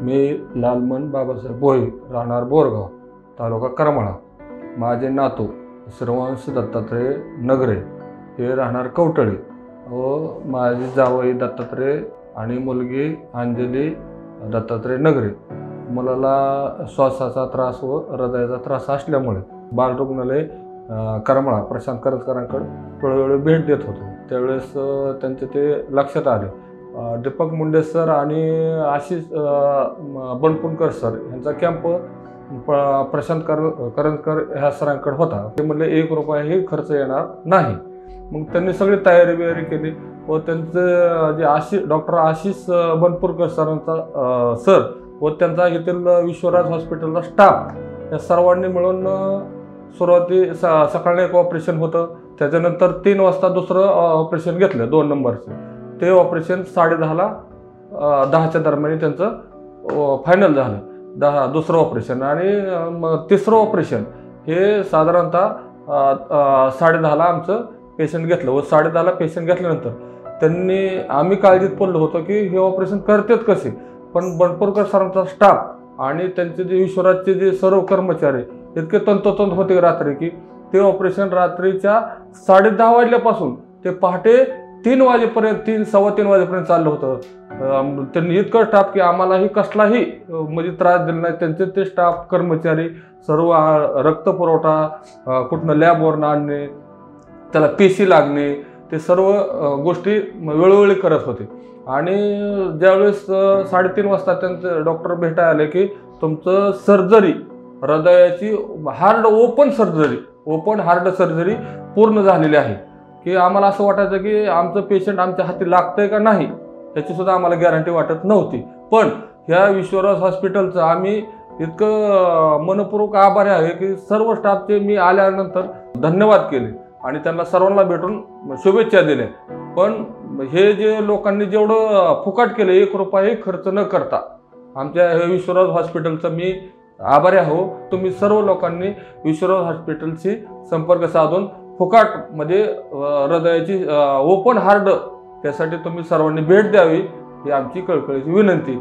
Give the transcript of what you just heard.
मी लालमन बाबासाहेब भोई, राहणार बोरगाव, तालुका करमाळा. माझे नातू श्रवंश दत्तात्रय नगरे हे राहणार कवटळी व माझी जावई दत्तात्रय आणि मुलगी अंजली दत्तात्रय नगरे. मुलाला श्वासाचा त्रास व हृदयाचा त्रास असल्यामुळे बाल रुग्णालय करमाळा प्रशांत करंजकरांकडे वेळोवेळी भेट देत होतो. त्यावेळेस त्यांचे ते लक्षात आले. दीपक मुंडे सर आणि आशिष बनपुणकर सर यांचा कॅम्प प्रशांत करंजकर ह्या सरांकडे होता. ते म्हणले 1 रुपयाही खर्च येणार नाही. मग त्यांनी सगळी तयारी बियारी केली व त्यांचं जे डॉक्टर आशिष बनपुणकर सरांचा सर व त्यांचा येथील विश्वराज हॉस्पिटलचा स्टाफ या सर्वांनी मिळून सुरुवाती सकाळी एक ऑपरेशन होतं. त्याच्यानंतर 3 वाजता दुसरं ऑपरेशन घेतलं 2 नंबरचं. ते ऑपरेशन 10:30ला 10च्या दरम्यान त्यांचं फायनल झालं. दुसरं ऑपरेशन आणि तिसरं ऑपरेशन हे साधारणतः 10:30ला आमचं पेशंट घेतलं व 10:30ला पेशंट घेतल्यानंतर आम्ही काळजीत पडलो होतो की हे ऑपरेशन करतात कसे. पण बनपुणकर सरांचा स्टाफ आणि त्यांचे जे विश्वराजचे जे सर्व कर्मचारी इतके तंतोतंत होते रात्री की ते ऑपरेशन रात्रीच्या 10:30 वाजल्यापासून ते पहाटे 3 वाजेपर्यंत 3-3:15 वाजेपर्यंत चाललं होतं. त्यांनी इतकं स्टाफ की आम्हालाही कसलाही म्हणजे त्रास दिला नाही. त्यांचे ते स्टाफ कर्मचारी सर्व रक्तपुरवठा कुठनं लॅबवरून आणणे, त्याला पेशी लागणे, ते सर्व गोष्टी वेळोवेळी करत होते. आणि ज्यावेळेस 3:30 वाजता त्यांचं डॉक्टर भेटायला आले की तुमचं सर्जरी हृदयाची ओपन हार्ट सर्जरी पूर्ण झालेली आहे. की आम्हाला असं वाटायचं की आमचं पेशंट आमच्या हाती लागतंय का नाही याची सुद्धा आम्हाला गॅरंटी वाटत नव्हती. पण ह्या विश्वराज हॉस्पिटलचं आम्ही इतकं मनपूर्वक आभारी आहे की सर्व स्टाफचे मी आल्यानंतर धन्यवाद केले आणि त्यांना सर्वांना भेटून शुभेच्छा दिल्या. पण हे जे लोकांनी जेवढं फुकट केलं 1 रुपयाही खर्च न करता आमच्या हे विश्वराज हॉस्पिटलचं मी आभारी आहो. तुम्ही सर्व लोकांनी विश्वराज हॉस्पिटलशी संपर्क साधून फुकटमध्ये हृदयाची ओपन हार्ट त्यासाठी तुम्ही सर्वांनी भेट द्यावी ही आमची कळकळीची विनंती.